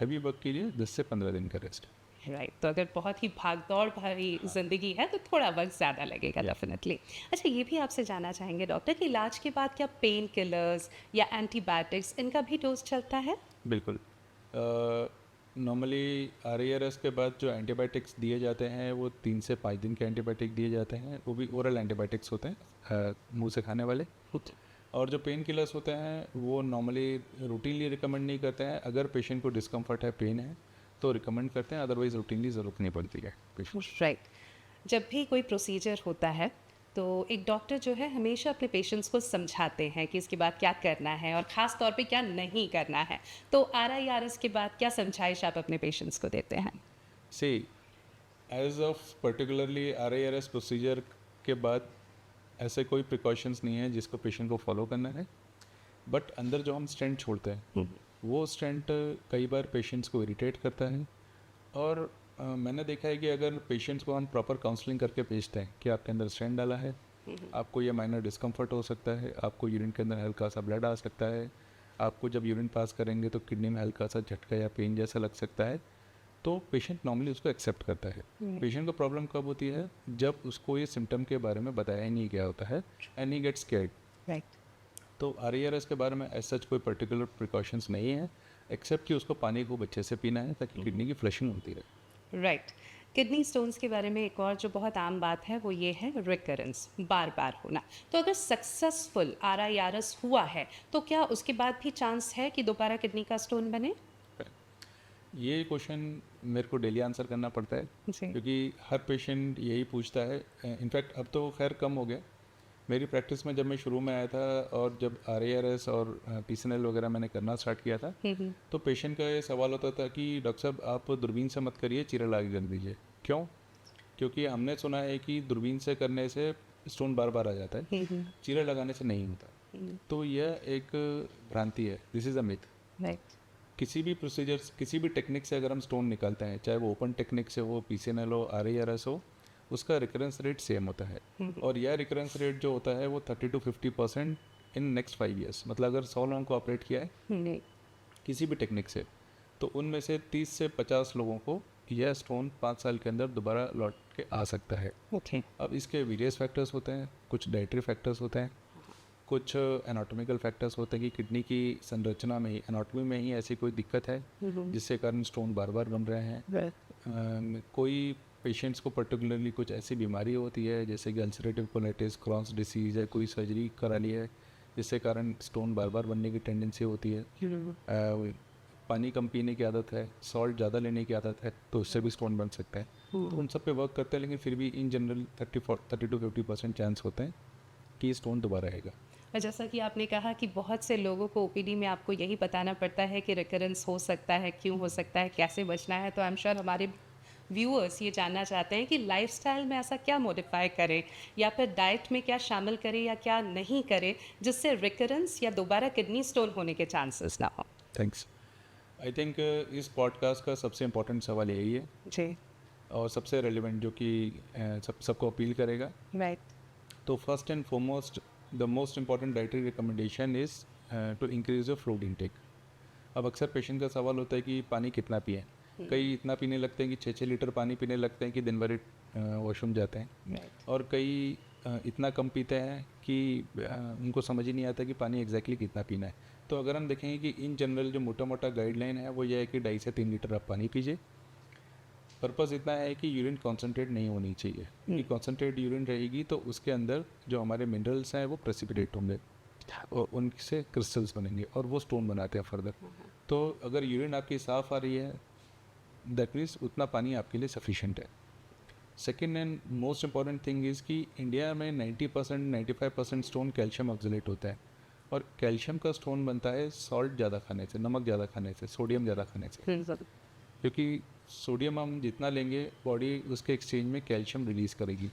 Speaker 1: हैवी वर्क के लिए 10 से 15 दिन का रेस्ट।
Speaker 2: राइट। तो अगर बहुत ही भागदौड़ भरी ज़िंदगी है तो थोड़ा वक्त ज़्यादा लगेगा डेफिनेटली। अच्छा, ये भी आपसे जानना चाहेंगे डॉक्टर कि इलाज के बाद क्या पेन किलर्स या एंटीबायोटिक्स इनका भी डोज चलता है?
Speaker 1: बिल्कुल। नॉर्मली RIRS के बाद जो एंटीबायोटिक्स दिए जाते हैं वो 3 से 5 दिन के एंटीबायोटिक दिए जाते हैं, वो भी ओरल एंटीबायोटिक्स होते हैं, मुंह से खाने वाले। और जो पेन किलर्स होते हैं वो नॉर्मली रूटीनली रिकमेंड नहीं करते हैं। अगर पेशेंट को डिस्कम्फर्ट है, पेन है, तो रिकमेंड करते हैं, अदरवाइज रूटीनली ज़रूरत नहीं पड़ती है पेशेंट।
Speaker 2: राइट। जब भी कोई प्रोसीजर होता है तो एक डॉक्टर जो है हमेशा अपने पेशेंट्स को समझाते हैं कि इसके बाद क्या करना है और ख़ास तौर पे क्या नहीं करना है। तो RIRS के बाद क्या समझाइश आप अपने पेशेंट्स को देते हैं?
Speaker 1: As of particularly RIRS procedure के बाद ऐसे कोई प्रिकॉशंस नहीं है जिसको पेशेंट को फॉलो करना है। बट अंदर जो हम स्टेंट छोड़ते हैं वो स्टेंट कई बार पेशेंट्स को इरिटेट करता है, और मैंने देखा है कि अगर पेशेंट्स को हम प्रॉपर काउंसलिंग करके भेजते हैं कि आपके अंदर स्टेंट डाला है, आपको ये माइनर डिस्कम्फर्ट हो सकता है, आपको यूरिन के अंदर हल्का सा ब्लड आ सकता है, आपको जब यूरिन पास करेंगे तो किडनी में हल्का सा झटका या पेन जैसा लग सकता है, तो पेशेंट नॉर्मली उसको एक्सेप्ट करता है। पेशेंट को प्रॉब्लम कब होती है? जब उसको ये सिम्टम के बारे में बताया ही नहीं गया होता है and he gets scared.
Speaker 2: Right.
Speaker 1: तो RIRS के बारे में ऐसा कोई पर्टिकुलर प्रिकॉशंस नहीं है, एक्सेप्ट कि उसको पानी खूब अच्छे से पीना है ताकि किडनी की फ्लशिंग होती रहे।
Speaker 2: राइट। किडनी स्टोन्स के बारे में एक और जो बहुत आम बात है वो ये है रिकरेंस, बार बार होना। तो अगर सक्सेसफुल RIRS हुआ है तो क्या उसके बाद भी चांस है कि दोबारा किडनी का स्टोन बने?
Speaker 1: ये क्वेश्चन मेरे को डेली आंसर करना पड़ता है,
Speaker 2: जी।
Speaker 1: क्योंकि हर पेशेंट यही पूछता है। इनफैक्ट अब तो खैर कम हो गया। मेरी प्रैक्टिस में जब मैं शुरू में आया था और जब RIRS और PCNL वगैरह मैंने करना स्टार्ट किया था, तो पेशेंट का ये सवाल होता था कि डॉक्टर साहब आप दूरबीन से मत करिए, चीरा लगा के कर दीजिए। क्यों? क्योंकि हमने सुना है कि दूरबीन से करने से स्टोन बार बार आ जाता है, चीरा लगाने से नहीं होता। तो यह एक भ्रांति है, this is a myth.
Speaker 2: Right.
Speaker 1: किसी भी प्रोसीजर, किसी भी टेक्निक से अगर हम स्टोन निकालते हैं, चाहे वो ओपन टेक्निक से हो, PCNL हो, RIRS हो, उसका रिकरेंस रेट सेम होता है। और यह रिकरेंस रेट जो होता है वो 30 to 50% इन नेक्स्ट 5 ईयर्स, मतलब अगर 100 लोगों को ऑपरेट किया है
Speaker 2: नहीं।
Speaker 1: किसी भी टेक्निक से, तो उनमें से 30 से 50 लोगों को यह स्टोन 5 साल के अंदर दोबारा लौट के आ सकता है।
Speaker 2: ओके।
Speaker 1: अब इसके वेरियस फैक्टर्स होते हैं, कुछ डाइटरी फैक्टर्स होते हैं, कुछ एनाटॉमिकल फैक्टर्स होते हैं कि किडनी की संरचना में ही, एनाटॉमी में ही ऐसी कोई दिक्कत है जिससे कारण स्टोन बार बार बन रहे हैं। कोई पेशेंट्स को पर्टिकुलरली कुछ ऐसी बीमारी होती है जैसे कि अल्सरेटिव कोलाइटिस, क्रॉन्स डिसीज़ है, कोई सर्जरी करा ली है जिससे कारण स्टोन बार बार बनने की टेंडेंसी होती है। पानी कम पीने की आदत है, सॉल्ट ज़्यादा लेने की आदत है, तो उससे भी स्टोन बन सकता है। तो उन सब पे वर्क करते हैं, लेकिन फिर भी इन जनरल 30 to 50% चांस होते हैं कि स्टोन दोबारा आएगा।
Speaker 2: और जैसा कि आपने कहा कि बहुत से लोगों को ओपीडी में आपको यही बताना पड़ता है कि रिकरेंस हो सकता है, क्यों हो सकता है, कैसे बचना है, तो आई एम श्योर हमारे व्यूअर्स ये जानना चाहते हैं कि लाइफस्टाइल में ऐसा क्या मॉडिफाई करें या फिर डाइट में क्या शामिल करें या क्या नहीं करें जिससे रिकरेंस या दोबारा किडनी स्टोन होने के चांसेस ना हो।
Speaker 1: थैंक्स। आई थिंक इस पॉडकास्ट का सबसे इम्पोर्टेंट सवाल यही है
Speaker 2: जी।
Speaker 1: और सबसे रेलिवेंट जो कि सबको अपील करेगा।
Speaker 2: राइट।
Speaker 1: तो first and foremost the most important dietary recommendation is to increase your fluid intake. अब अक्सर पेशेंट का सवाल होता है कि पानी कितना पिए। कई इतना पीने लगते हैं कि 6-6 लीटर पानी पीने लगते हैं कि दिन भर वॉशरूम जाते हैं। और कई इतना कम पीते हैं कि उनको समझ ही नहीं आता कि पानी एग्जैक्टली कितना पीना है। तो अगर हम देखेंगे कि इन जनरल जो मोटा मोटा गाइडलाइन है वो ये है कि 2.5 से 3 लीटर आप पानी पीजिए। पर्पज़ इतना है कि यूरिन कॉन्सेंट्रेट नहीं होनी चाहिए, कि कॉन्सेंट्रेट यूरिन रहेगी तो उसके अंदर जो हमारे मिनरल्स हैं वो प्रेसिपिटेट होंगे और उनसे क्रिस्टल्स बनेंगे और वो स्टोन बनाते हैं फर्दर। तो अगर यूरिन आपकी साफ़ आ रही है दैट मीन्स उतना पानी आपके लिए सफिशेंट है। Second and most important thing is कि इंडिया में 90% 95% स्टोन कैल्शियम ऑक्सलेट होता है और कैल्शियम का स्टोन बनता है सॉल्ट ज़्यादा खाने से, नमक ज़्यादा खाने से, सोडियम ज़्यादा खाने से। क्योंकि सोडियम हम जितना लेंगे बॉडी उसके एक्सचेंज में कैल्शियम रिलीज़ करेगी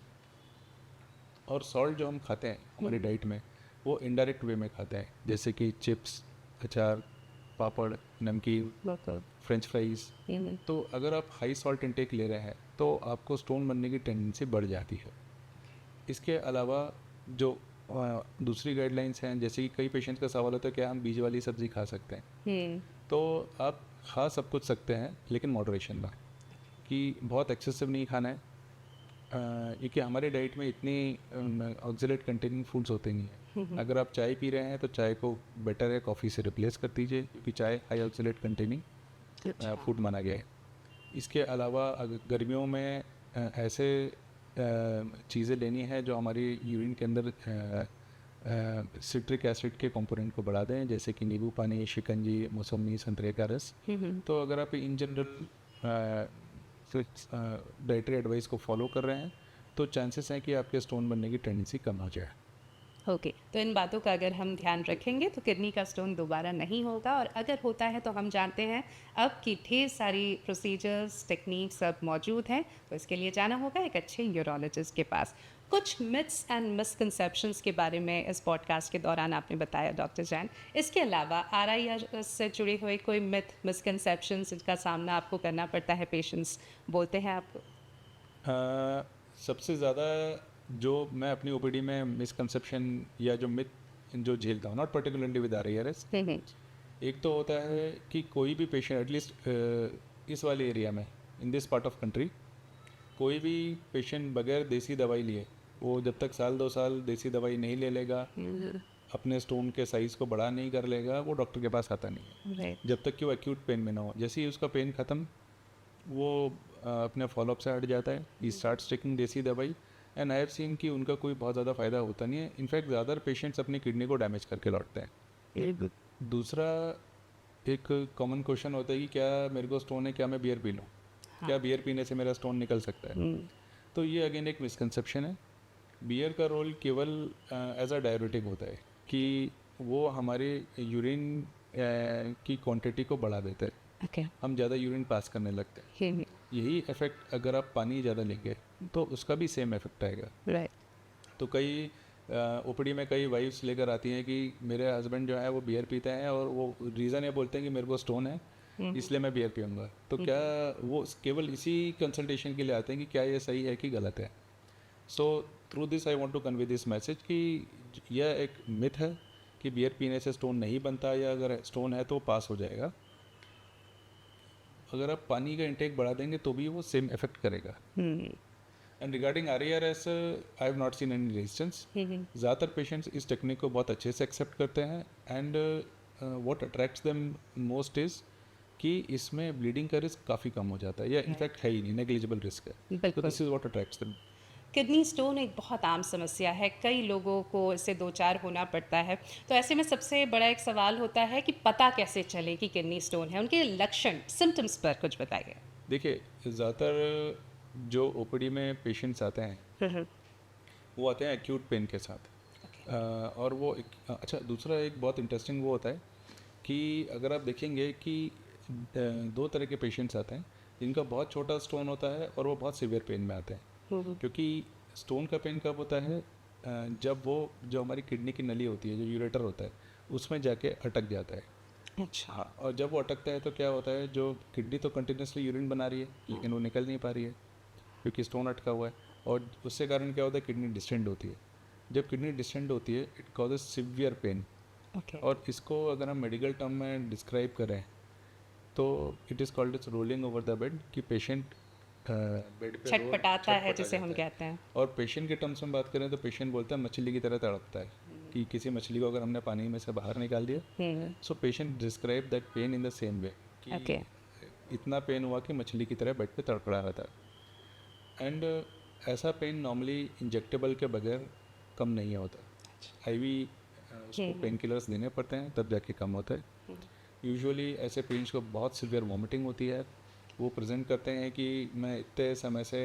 Speaker 1: और सॉल्ट जो हम खाते हैं हमारी डाइट में वो इनडायरेक्ट वे में खाते हैं, जैसे कि चिप्स, अचार, पापड़, नमकीन, फ्रेंच फ्राइज़। तो अगर आप हाई सॉल्ट इंटेक ले रहे हैं तो आपको स्टोन बनने की टेंडेंसी बढ़ जाती है। इसके अलावा जो दूसरी गाइडलाइंस हैं, जैसे कि कई पेशेंट्स का सवाल होता है क्या हम बीज वाली सब्ज़ी खा सकते हैं। तो आप खा सब कुछ सकते हैं लेकिन मॉडरेशन में, कि बहुत एक्सेसिव नहीं खाना है, क्योंकि हमारे डाइट में इतनी ऑक्सीलेट कंटेनिंग फूड्स होते नहीं हैं। अगर आप चाय पी रहे हैं तो चाय को बेटर है कॉफ़ी से रिप्लेस कर दीजिए, क्योंकि चाय हाई ऑक्सीलेट कंटेनिंग फूड माना गया है। इसके अलावा अगर गर्मियों में ऐसे चीज़ें लेनी है जो हमारी यूरिन के अंदर सिट्रिक एसिड के कंपोनेंट को बढ़ा दें, जैसे कि नींबू पानी, शिकंजी, मौसमी, संतरे का रस। तो अगर आप इन जनरल डाइटरी एडवाइस को फॉलो कर रहे हैं तो चांसेस हैं कि आपके स्टोन बनने की टेंडेंसी कम हो जाए।
Speaker 2: ओके। तो इन बातों का अगर हम ध्यान रखेंगे तो किडनी का स्टोन दोबारा नहीं होगा, और अगर होता है तो हम जानते हैं अब की ढेर सारी प्रोसीजर्स, टेक्निक्स सब मौजूद हैं, तो इसके लिए जाना होगा एक अच्छे यूरोलॉजिस्ट के पास। कुछ मिथ्स एंड मिसकंसेप्शंस के बारे में इस पॉडकास्ट के दौरान आपने बताया डॉक्टर जैन। इसके अलावा RIR से जुड़े हुए कोई मिथ, मिसकंसेप्शंस जिनका सामना आपको करना पड़ता है, पेशेंट्स बोलते हैं आपको?
Speaker 1: सबसे ज़्यादा जो मैं अपनी OPD में मिसकंसेप्शन या जो मिथ जो झेलता हूँ, नॉट पर्टिकुलरली विद RIRS, एक तो होता है कि कोई भी पेशेंट एटलीस्ट इस वाले एरिया में, in this part of country, कोई भी पेशेंट बगैर देसी दवाई लिए वो जब तक 1-2 साल देसी दवाई नहीं ले लेगा, अपने स्टोन के साइज़ को बड़ा नहीं कर लेगा, वो डॉक्टर के पास आता नहीं है जब तक कि वो एक्यूट पेन में ना हो। जैसे ही उसका पेन ख़त्म वो अपने फॉलोअप से हट जाता है, ही स्टार्ट्स टेकिंग देसी दवाई, एंड आई हैव सीन कि उनका कोई बहुत ज़्यादा फ़ायदा होता नहीं है। इनफैक्ट ज़्यादातर पेशेंट्स अपनी किडनी को डैमेज करके लौटते हैं। दूसरा एक कॉमन क्वेश्चन होता है कि क्या मेरे को स्टोन है, क्या मैं बियर पी लूँ? क्या बियर पीने से मेरा स्टोन निकल सकता है? तो ये अगेन एक मिसकंसेप्शन है। बियर का रोल केवल एज अ डायबिटिक होता है कि वो हमारे यूरिन की क्वांटिटी को बढ़ा देता है। हम ज़्यादा यूरिन पास करने लगते हैं। यही इफेक्ट अगर आप पानी ज़्यादा लेंगे तो उसका भी सेम इफेक्ट आएगा। तो कई OPD में कई वाइफ्स लेकर आती हैं कि मेरे हस्बैंड जो है वो बियर पीते हैं और वो रीज़न ये बोलते हैं कि मेरे को स्टोन है इसलिए मैं बियर पीऊँगा। तो क्या वो केवल इसी कंसल्टेशन के लिए आते हैं कि क्या ये सही है कि गलत है? So through this I want to convey this message कि यह एक मिथ है कि बियर पीने से स्टोन नहीं बनता, या अगर स्टोन है तो पास हो जाएगा। अगर आप पानी का इंटेक बढ़ा देंगे तो भी वो सेम इफेक्ट करेगा। And regarding RARS, I have not seen any resistance. ज़्यादातर पेशेंट्स इस टेक्निक को बहुत अच्छे से एक्सेप्ट करते हैं। And what attracts them most is कि इसमें ब्लीडिंग का रिस्क काफ़ी कम हो जाता है, या इनफैक्ट है ही नहीं, नेग्लिजिबल रिस्क है। तो
Speaker 2: बिल्कुल।
Speaker 1: This is what attracts them.
Speaker 2: Kidney stone एक बहुत आम समस्या है, कई लोगों को इससे दो चार होना पड़ता है। तो ऐसे में सबसे बड़ा एक सवाल होता है कि पता कैसे चले कि किडनी स्टोन है, उनके लक्षण, सिम्टम्स पर कुछ बताइए।
Speaker 1: देखिए, ज़्यादातर जो OPD में पेशेंट्स आते हैं वो आते हैं एक्यूट पेन के साथ। और वो अच्छा, दूसरा एक बहुत इंटरेस्टिंग वो होता है कि अगर आप देखेंगे कि दो तरह के पेशेंट्स आते हैं, जिनका बहुत छोटा स्टोन होता है और वो बहुत सीवियर पेन में आते हैं। क्योंकि स्टोन का पेन कब होता है? जब वो जो हमारी किडनी की नली होती है, जो यूरेटर होता है, उसमें जाके अटक जाता है।
Speaker 2: अच्छा।
Speaker 1: हाँ, और जब वो अटकता है तो क्या होता है, जो किडनी तो कंटिन्यूसली यूरिन बना रही है लेकिन वो निकल नहीं पा रही है क्योंकि स्टोन अटका हुआ है। और उससे कारण क्या होता है, किडनी डिस्टेंड होती है। जब किडनी डिस्टेंड होती है, it causes severe pain.
Speaker 2: Okay.
Speaker 1: और इसको अगर हम मेडिकल टर्म में डिस्क्राइब करें तो it is called its rolling over the bed, कि पेशेंट बेड पे
Speaker 2: छटपटाता है
Speaker 1: छटपटा
Speaker 2: जिसे हम
Speaker 1: जाता है।
Speaker 2: कहते हैं।
Speaker 1: और पेशेंट के टर्म्स में बात करें तो पेशेंट बोलता है मछली की तरह तड़पता है, कि किसी मछली को अगर हमने पानी में से बाहर निकाल दिया। So patient describe that pain in the same way, कि
Speaker 2: ओके।
Speaker 1: इतना पेन हुआ कि मछली की तरह बेड पे तड़पड़ा रहा था। एंड ऐसा पेन नॉर्मली इंजेक्टेबल के बगैर कम नहीं होता। IV उसको पेन किलर्स देने पड़ते हैं तब जाके कम होता है। यूजुअली ऐसे पेशेंट्स को बहुत सिवियर वॉमिटिंग होती है। वो प्रेजेंट करते हैं कि मैं इतने समय से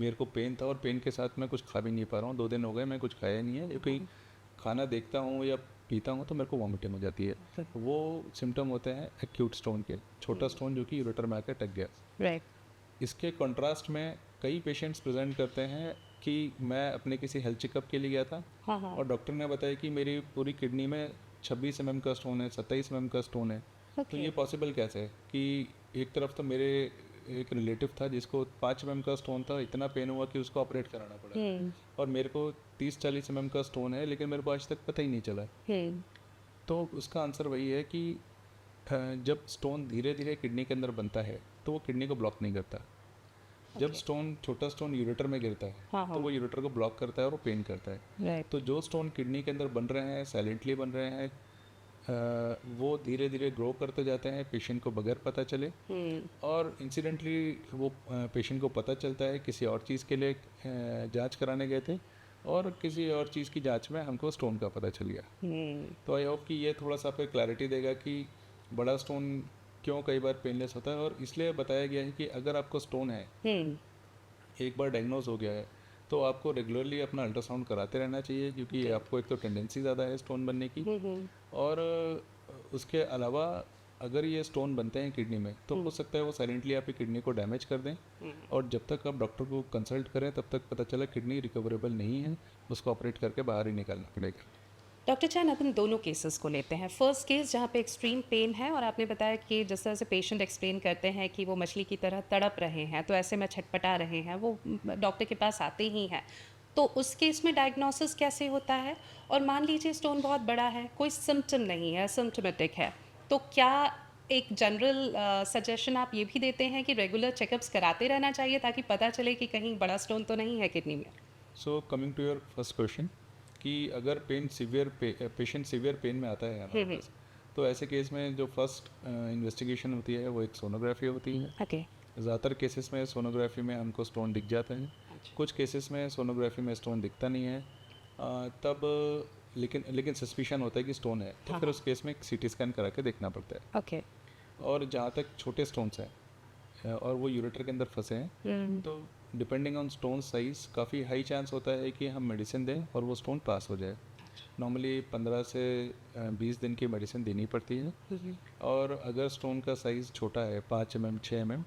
Speaker 1: मेरे को पेन था और पेन के साथ मैं कुछ खा भी नहीं पा रहा हूँ, 2 दिन हो गए मैं कुछ खाया नहीं है, क्योंकि खाना देखता हूँ या पीता हूँ तो मेरे को वॉमिटिंग हो जाती है। वो सिम्टम होते हैं एक्यूट स्टोन के, छोटा स्टोन जो कि यूरेटर में आकर टक गया।
Speaker 2: राइट।
Speaker 1: इसके कंट्रास्ट में कई पेशेंट्स प्रेजेंट करते हैं कि मैं अपने किसी हेल्थ चेकअप के लिए गया था
Speaker 2: हाँ।
Speaker 1: और डॉक्टर ने बताया कि मेरी पूरी किडनी में 26 mm का स्टोन है, 27 mm का स्टोन है। तो ये पॉसिबल कैसे है कि एक तरफ तो मेरे एक रिलेटिव था जिसको 5 mm का स्टोन था, इतना पेन हुआ कि उसको ऑपरेट कराना पड़ा, और मेरे को 30-40 mm का स्टोन है लेकिन मेरे को आज तक पता ही नहीं चला। तो उसका आंसर वही है कि जब स्टोन धीरे धीरे किडनी के अंदर बनता है तो वो किडनी को ब्लॉक नहीं करता। जब स्टोन, छोटा स्टोन यूरेटर में गिरता है तो वो यूरेटर को ब्लॉक करता है और वो पेन करता है।
Speaker 2: राइट।
Speaker 1: तो जो स्टोन किडनी के अंदर बन रहे हैं, साइलेंटली बन रहे हैं, वो धीरे धीरे ग्रो करते जाते हैं पेशेंट को बगैर पता चले। और इंसिडेंटली वो पेशेंट को पता चलता है किसी और चीज़ के लिए जांच कराने गए थे और किसी और चीज़ की जांच में हमको स्टोन का पता चल गया। तो आई होप कि ये थोड़ा सा आपको क्लैरिटी देगा कि बड़ा स्टोन क्यों कई बार पेनलेस होता है। और इसलिए बताया गया है कि अगर आपको स्टोन है, एक बार डायग्नोज हो गया है, तो आपको रेगुलरली अपना अल्ट्रासाउंड कराते रहना चाहिए, क्योंकि आपको एक तो टेंडेंसी ज़्यादा है स्टोन बनने की, और उसके अलावा अगर ये स्टोन बनते हैं किडनी में तो हो सकता है वो साइलेंटली आपकी किडनी को डैमेज कर दें। और जब तक आप डॉक्टर को कंसल्ट करें तब तक पता चला किडनी रिकवरेबल नहीं है, उसको ऑपरेट करके बाहर ही निकालना पड़ेगा।
Speaker 2: डॉक्टर चैन, अपन दोनों केसेस को लेते हैं। फर्स्ट केस जहाँ पे एक्सट्रीम पेन है और आपने बताया कि जिस तरह से पेशेंट एक्सप्लेन करते हैं कि वो मछली की तरह तड़प रहे हैं, तो ऐसे में छटपटा रहे हैं, वो डॉक्टर के पास आते ही हैं। तो उस केस में डायग्नोसिस कैसे होता है? और मान लीजिए स्टोन बहुत बड़ा है, कोई सिम्टम नहीं है, सिम्टमेटिक है, तो क्या एक जनरल सजेशन आप ये भी देते हैं कि रेगुलर चेकअप्स कराते रहना चाहिए ताकि पता चले कि कहीं बड़ा स्टोन तो नहीं है किडनी में?
Speaker 1: So coming to your first question, कि अगर पेशेंट सीवियर पेन में आता है हमारे पास, तो ऐसे केस में जो फर्स्ट इन्वेस्टिगेशन होती है वो एक सोनोग्राफी होती है।
Speaker 2: ओके।
Speaker 1: ज़्यादातर केसेस में सोनोग्राफी में हमको स्टोन दिख जाता है, कुछ केसेस में सोनोग्राफी में स्टोन दिखता नहीं है। तब लेकिन सस्पिशन होता है कि स्टोन है, तो फिर उस केस में CT स्कैन करा के देखना पड़ता है।
Speaker 2: ओके।
Speaker 1: और जहाँ तक छोटे स्टोन्स हैं और वो यूरेटर के अंदर फंसे हैं, तो डिपेंडिंग ऑन स्टोन साइज काफ़ी हाई चांस होता है कि हम मेडिसिन दें और वो स्टोन पास हो जाए। नॉर्मली 15 से 20 दिन की मेडिसिन देनी पड़ती है। और अगर स्टोन का साइज़ छोटा है, 5 mm 6 mm,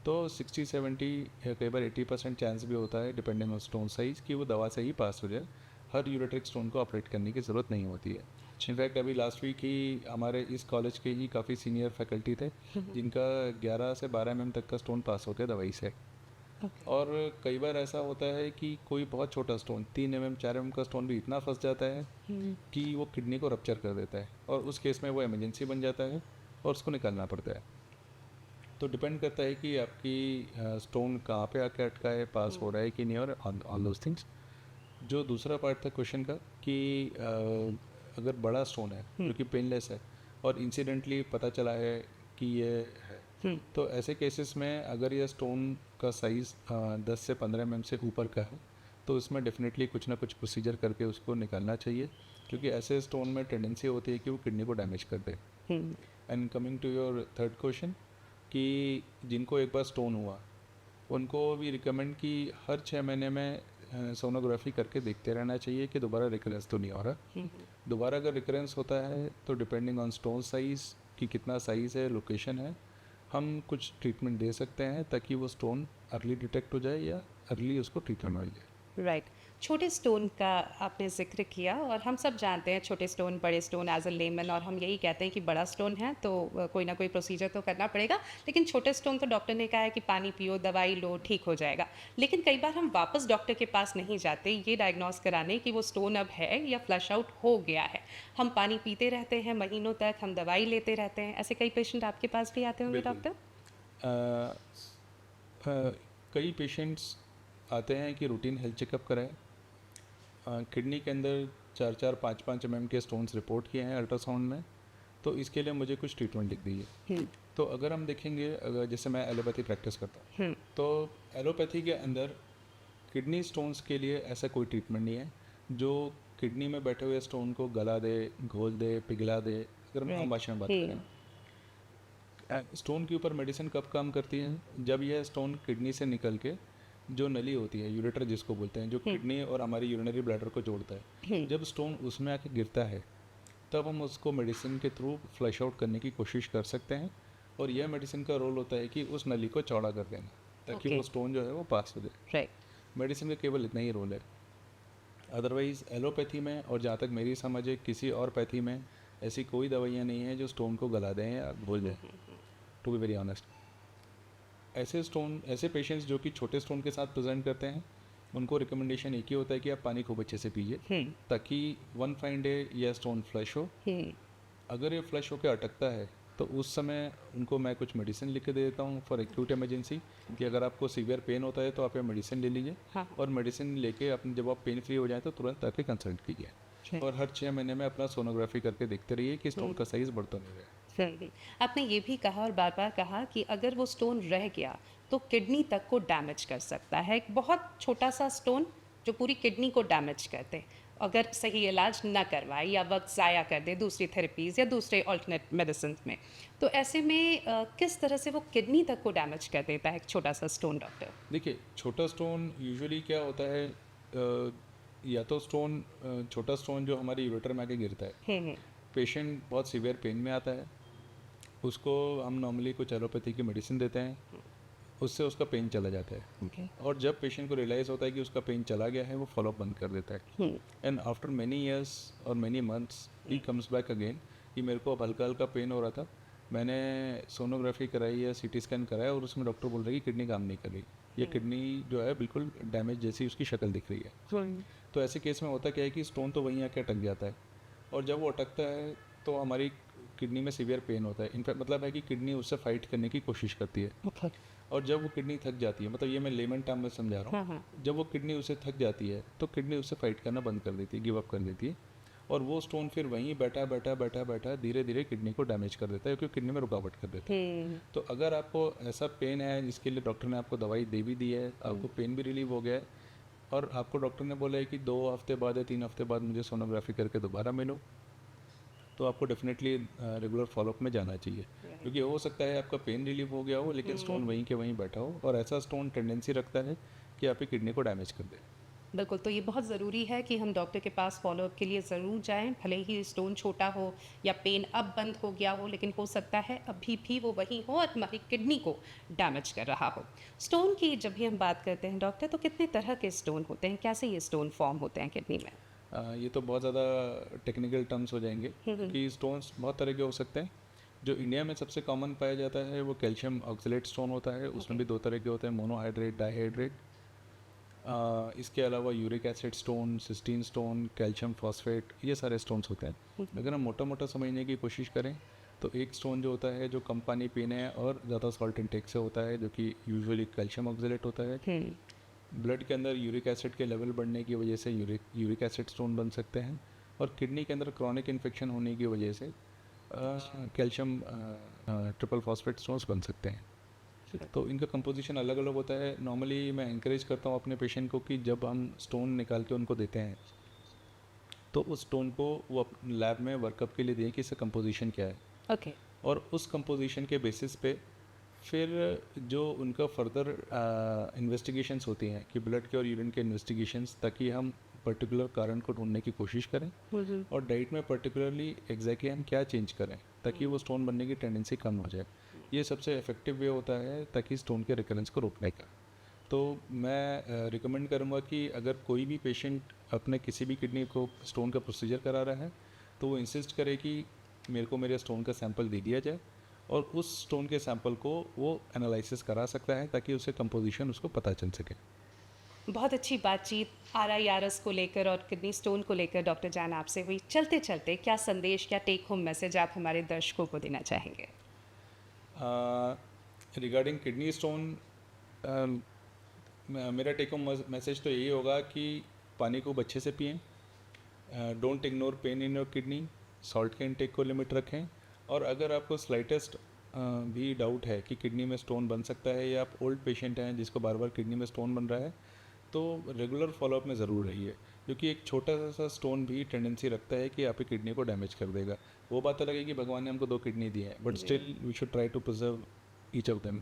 Speaker 1: तो 60-70 या कई बार 80% चांस भी होता है डिपेंडिंग ऑन स्टोन साइज़ कि वो दवा से ही पास हो जाए। हर यूरेट्रिक स्टोन को ऑपरेट करने की ज़रूरत नहीं होती है। इनफैक्ट अभी लास्ट वीक ही हमारे इस कॉलेज के ही काफ़ी सीनियर फैकल्टी थे जिनका 11 से 12 mm तक का स्टोन पास हो गया दवाई से। और कई बार ऐसा होता है कि कोई बहुत छोटा स्टोन 3 mm 4 mm का स्टोन भी इतना फंस जाता है कि वो किडनी को रप्चर कर देता है, और उस केस में वो इमरजेंसी बन जाता है और उसको निकालना पड़ता है। तो डिपेंड करता है कि आपकी स्टोन कहाँ पे आके अटका है, पास हो रहा है कि नहीं, और ऑल दोज थिंग्स। जो दूसरा पार्ट था क्वेश्चन का कि अगर बड़ा स्टोन है जो कि पेनलेस है और इंसिडेंटली पता चला है कि ये है, तो ऐसे केसेस में अगर ये स्टोन का साइज़ 10 से 15 mm से ऊपर का है तो इसमें डेफिनेटली कुछ ना कुछ प्रोसीजर करके उसको निकालना चाहिए, क्योंकि ऐसे स्टोन में टेंडेंसी होती है कि वो किडनी को डैमेज कर दे। And coming to your third question कि जिनको एक बार स्टोन हुआ उनको भी रिकमेंड कि हर 6 महीने में सोनोग्राफी करके देखते रहना चाहिए कि दोबारा रिकरेंस तो नहीं हो रहा। दोबारा अगर रिकरेंस होता है तो डिपेंडिंग ऑन स्टोन साइज़ कि कितना साइज़ है, लोकेशन है, हम कुछ ट्रीटमेंट दे सकते हैं ताकि वो स्टोन अर्ली डिटेक्ट हो जाए या अर्ली उसको ट्रीटमेंट मिल जाए।
Speaker 2: राइट। छोटे स्टोन का आपने ज़िक्र किया और हम सब जानते हैं छोटे स्टोन बड़े स्टोन एज अ लेमन, और हम यही कहते हैं कि बड़ा स्टोन है तो कोई ना कोई प्रोसीजर तो करना पड़ेगा, लेकिन छोटे स्टोन तो डॉक्टर ने कहा है कि पानी पियो, दवाई लो, ठीक हो जाएगा। लेकिन कई बार हम वापस डॉक्टर के पास नहीं जाते ये डायग्नोस कराने कि वो स्टोन अब है या फ्लश आउट हो गया है। हम पानी पीते रहते हैं महीनों तक, हम दवाई लेते रहते हैं। ऐसे कई पेशेंट आपके पास भी आते होंगे
Speaker 1: बिल्कुल।
Speaker 2: डॉक्टर?
Speaker 1: कई पेशेंट्स आते हैं कि रूटीन हेल्थ चेकअप कराएं, किडनी के अंदर 4-4 5-5 mm के स्टोन्स रिपोर्ट किए हैं अल्ट्रासाउंड में, तो इसके लिए मुझे कुछ ट्रीटमेंट लिख दीजिए। तो अगर हम देखेंगे, अगर जैसे मैं एलोपैथी प्रैक्टिस करता हूँ तो एलोपैथी के अंदर किडनी स्टोन्स के लिए ऐसा कोई ट्रीटमेंट नहीं है जो किडनी में बैठे हुए स्टोन को गला दे, घोल दे, पिघला दे। अगर हम आम भाषा में बात करें, स्टोन के ऊपर मेडिसिन कब काम करती है? जब यह स्टोन किडनी से निकल के जो नली होती है, यूरेटर जिसको बोलते हैं, जो किडनी और हमारी यूरिनरी ब्लैडर को जोड़ता है, जब स्टोन उसमें आके गिरता है तब हम उसको मेडिसिन के थ्रू फ्लश आउट करने की कोशिश कर सकते हैं। और यह मेडिसिन का रोल होता है कि उस नली को चौड़ा कर देना ताकि वो स्टोन जो है वो पास हो जाए।
Speaker 2: राइट।
Speaker 1: मेडिसिन का केवल इतना ही रोल है। अदरवाइज़ एलोपैथी में, और जहाँ तक मेरी समझ है, किसी और पैथी में ऐसी कोई दवाइयाँ नहीं हैं जो स्टोन को गला दें या घोल दें, टू बी वेरी ऑनेस्ट। ऐसे पेशेंट्स जो कि छोटे स्टोन के साथ प्रेजेंट करते हैं, उनको रिकमेंडेशन एक ही होता है कि आप पानी खूब अच्छे से पीजिए ताकि वन फाइन डे यह स्टोन फ्लश हो। अगर ये फ्लश होकर अटकता है तो उस समय उनको मैं कुछ मेडिसिन लिख के दे देता हूँ फॉर एक्यूट इमरजेंसी, कि अगर आपको सीवियर पेन होता है तो आप ये मेडिसिन ले लीजिए। और मेडिसिन लेके अपने जब आप पेन फ्री हो जाए तो तुरंत आके कंसल्ट कीजिए, और हर 6 महीने में अपना सोनोग्राफी करके देखते रहिए कि स्टोन का साइज़ बढ़ तो नहीं रहा है।
Speaker 2: आपने ये भी कहा और बार बार कहा कि अगर वो स्टोन रह गया तो किडनी तक को डैमेज कर सकता है। एक बहुत छोटा सा स्टोन जो पूरी किडनी को डैमेज कर दे, अगर सही इलाज न करवाए या वक्त ज़ाया कर दे दूसरी थेरेपीज़ या दूसरे ऑल्टरनेट मेडिसिन में, तो ऐसे में किस तरह से वो किडनी तक को डैमेज कर देता है एक छोटा सा स्टोन डॉक्टर?
Speaker 1: देखिए, छोटा स्टोन यूजुअली क्या होता है, या तो छोटा स्टोन जो हमारी यूरेटर में आके गिरता है, पेशेंट बहुत सीवियर पेन में आता है, उसको हम नॉर्मली कुछ एलोपैथी की मेडिसिन देते हैं, उससे उसका पेन चला जाता है। और जब पेशेंट को रियलाइज़ होता है कि उसका पेन चला गया है, वो फॉलोअप बंद कर देता है। एंड आफ्टर मैनी ईयर्स और many months he comes back again कि मेरे को अब हल्का हल्का पेन हो रहा था, मैंने सोनोग्राफी कराई या सीटी स्कैन कराया और उसमें डॉक्टर बोल रहे हैं कि किडनी काम नहीं कर रही, ये किडनी जो है बिल्कुल डैमेज जैसी उसकी शक्ल दिख रही है। तो ऐसे केस में होता क्या है कि स्टोन तो वहीं आके अटक जाता है, और जब वो अटकता है तो हमारी किडनी में सीवियर पेन होता है। इनफैक्ट मतलब है कि किडनी उससे फाइट करने की कोशिश करती है, और जब वो किडनी थक जाती है, मतलब ये मैं लेमन टर्म में समझा रहा हूँ, जब वो किडनी उससे थक जाती है तो किडनी उससे फाइट करना बंद कर देती है, गिव अप कर देती है, और वो स्टोन फिर वहीं बैठा बैठा बैठा बैठा धीरे धीरे किडनी को डैमेज कर देता है, क्योंकि किडनी में रुकावट कर देता है। तो अगर आपको ऐसा पेन है जिसके लिए डॉक्टर ने आपको दवाई दे भी दी है, आपको पेन भी रिलीव हो गया है, और आपको डॉक्टर ने बोला है कि 2 हफ्ते बाद या 3 हफ्ते बाद मुझे सोनोग्राफी करके दोबारा मिलो, तो आपको डेफिनेटली रेगुलर फॉलोअप में जाना चाहिए, क्योंकि हो सकता है आपका पेन रिलीव हो गया हो लेकिन स्टोन वहीं के वहीं बैठा हो, और ऐसा स्टोन टेंडेंसी रखता है कि आपकी किडनी को डैमेज कर दे।
Speaker 2: बिल्कुल, तो ये बहुत ज़रूरी है कि हम डॉक्टर के पास फॉलोअप के लिए ज़रूर जाएं, भले ही स्टोन छोटा हो या पेन अब बंद हो गया हो, लेकिन हो सकता है अभी भी वो वहीं हो और हमारी किडनी को डैमेज कर रहा हो। स्टोन की जब भी हम बात करते हैं डॉक्टर, तो कितने तरह के स्टोन होते हैं, कैसे ये स्टोन फॉर्म होते हैं किडनी में?
Speaker 1: ये तो बहुत ज़्यादा टेक्निकल टर्म्स हो जाएंगे कि स्टोन्स बहुत तरह के हो सकते हैं। जो इंडिया में सबसे कॉमन पाया जाता है वो कैल्शियम ऑक्सलेट स्टोन होता है, उसमें भी 2 तरह के होते हैं, मोनोहाइड्रेट, डाईहाइड्रेट। इसके अलावा uric acid stone, cysteine stone, calcium phosphate, ये सारे स्टोन्स होते हैं। अगर हम मोटा मोटा समझने की कोशिश करें तो एक स्टोन जो होता है जो कम पानी पीने और ज़्यादा सॉल्ट इंटेक से होता है, जो कि यूजुअली कैल्शियम ऑक्सलेट होता है। ब्लड के अंदर यूरिक एसिड के लेवल बढ़ने की वजह से यूरिक एसिड स्टोन बन सकते हैं, और किडनी के अंदर क्रॉनिक इन्फेक्शन होने की वजह से कैल्शियम ट्रिपल फॉस्फेट स्टोन्स बन सकते हैं। तो इनका कंपोजिशन अलग अलग होता है। नॉर्मली मैं इंकरेज करता हूँ अपने पेशेंट को कि जब हम स्टोन निकाल के उनको देते हैं तो उस स्टोन को वो लैब में वर्कअप के लिए दें कि इसका कंपोजिशन क्या है।
Speaker 2: ओके।
Speaker 1: और उस कंपोजिशन के बेसिस पे फिर जो उनका फर्दर इन्वेस्टिगेशंस होती हैं कि ब्लड के और यूरिन के इन्वेस्टिगेशंस, ताकि हम पर्टिकुलर कारण को ढूंढने की कोशिश करें, और डाइट में पर्टिकुलरली एग्जैक्टली हम क्या चेंज करें ताकि वो स्टोन बनने की टेंडेंसी कम हो जाए। ये सबसे इफ़ेक्टिव वे होता है ताकि स्टोन के रिकरेंस को रोकने का। तो मैं रिकमेंड करूँगा कि अगर कोई भी पेशेंट अपने किसी भी किडनी को स्टोन का प्रोसीजर करा रहा है तो वो इंसिस्ट करे कि मेरे को मेरे स्टोन का सैंपल दे दिया जाए, और उस स्टोन के सैंपल को वो एनालिसिस करा सकता है ताकि उससे कंपोजिशन उसको पता चल सके।
Speaker 2: बहुत अच्छी बातचीत RIRS को लेकर और किडनी स्टोन को लेकर डॉक्टर जान आपसे हुई। चलते चलते क्या संदेश, क्या टेक होम मैसेज आप हमारे दर्शकों को देना चाहेंगे?
Speaker 1: रिगार्डिंग किडनी स्टोन, मेरा टेक होम मैसेज तो यही होगा कि पानी को अच्छे से पिएं, don't ignore pain in your kidney, salt के इंटेक को लिमिट रखें, और अगर आपको स्लाइटेस्ट भी डाउट है कि किडनी में स्टोन बन सकता है, या आप ओल्ड पेशेंट हैं जिसको बार बार किडनी में स्टोन बन रहा है, तो रेगुलर फॉलोअप में ज़रूर रहिए, क्योंकि एक छोटा सा स्टोन भी टेंडेंसी रखता है कि आपकी किडनी को डैमेज कर देगा। वो बात अलग है कि भगवान ने हमको 2 किडनी दी है, but still we should try to preserve each of them.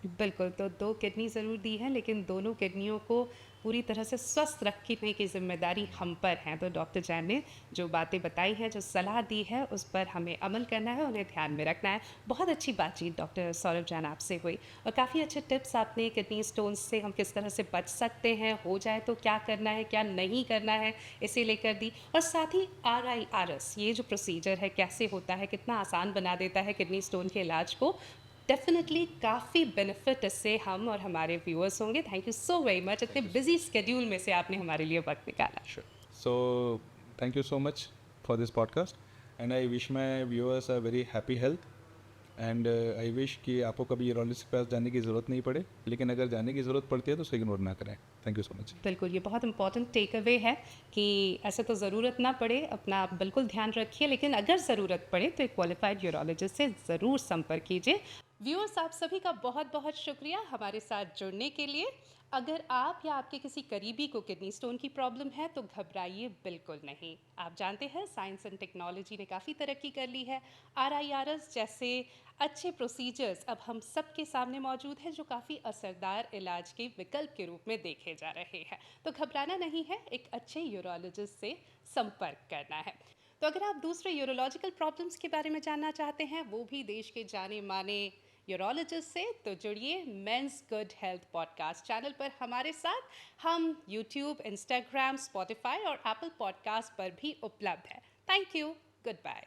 Speaker 2: बिल्कुल, तो 2 किडनी ज़रूर दी है, लेकिन दोनों किडनियों को पूरी तरह से स्वस्थ रखने की ज़िम्मेदारी हम पर है। तो डॉक्टर जैन ने जो बातें बताई हैं, जो सलाह दी है, उस पर हमें अमल करना है, उन्हें ध्यान में रखना है। बहुत अच्छी बातचीत डॉक्टर सौरभ जैन आपसे हुई, और काफ़ी अच्छे टिप्स आपने किडनी स्टोन्स से हम किस तरह से बच सकते हैं, हो जाए तो क्या करना है, क्या नहीं करना है, इसे लेकर दी। और साथ ही RIRS ये जो प्रोसीजर है कैसे होता है, कितना आसान बना देता है किडनी स्टोन के इलाज को। डेफिनेटली काफ़ी बेनिफिट इससे हम और हमारे व्यूअर्स होंगे। Thank you so very much, इतने बिजी स्केड्यूल में से आपने हमारे लिए वक्त निकाला।
Speaker 1: Sure. So, thank you so much for this podcast, and I wish my viewers a very happy health, and I wish कि आपको कभी यूरोलॉजिस्ट के पास जाने की ज़रूरत नहीं पड़े, लेकिन अगर जाने की ज़रूरत पड़ती है तो उसे इग्नोर ना करें। Thank you so much.
Speaker 2: बिल्कुल, ये बहुत इंपॉर्टेंट टेक अवे है कि ऐसे तो ज़रूरत ना पड़े, अपना आप बिल्कुल ध्यान रखिए, लेकिन अगर ज़रूरत पड़े तो एक क्वालिफाइड यूरोलॉजिस्ट से ज़रूर संपर्क कीजिए। व्यूअर्स, आप सभी का बहुत बहुत शुक्रिया हमारे साथ जुड़ने के लिए। अगर आप या आपके किसी करीबी को किडनी स्टोन की प्रॉब्लम है तो घबराइए बिल्कुल नहीं। आप जानते हैं साइंस एंड टेक्नोलॉजी ने काफ़ी तरक्की कर ली है। RIRS जैसे अच्छे प्रोसीजर्स अब हम सबके सामने मौजूद है, जो काफ़ी असरदार इलाज के विकल्प के रूप में देखे जा रहे हैं। तो घबराना नहीं है, एक अच्छे यूरोलॉजिस्ट से संपर्क करना है। तो अगर आप दूसरे यूरोलॉजिकल प्रॉब्लम्स के बारे में जानना चाहते हैं, वो भी देश के जाने माने यूरोलॉजिस्ट से, तो जुड़िए men's good health podcast channel पर हमारे साथ। हम यूट्यूब, इंस्टाग्राम, स्पॉटिफाई और एप्पल पॉडकास्ट पर भी उपलब्ध है। Thank you, good bye.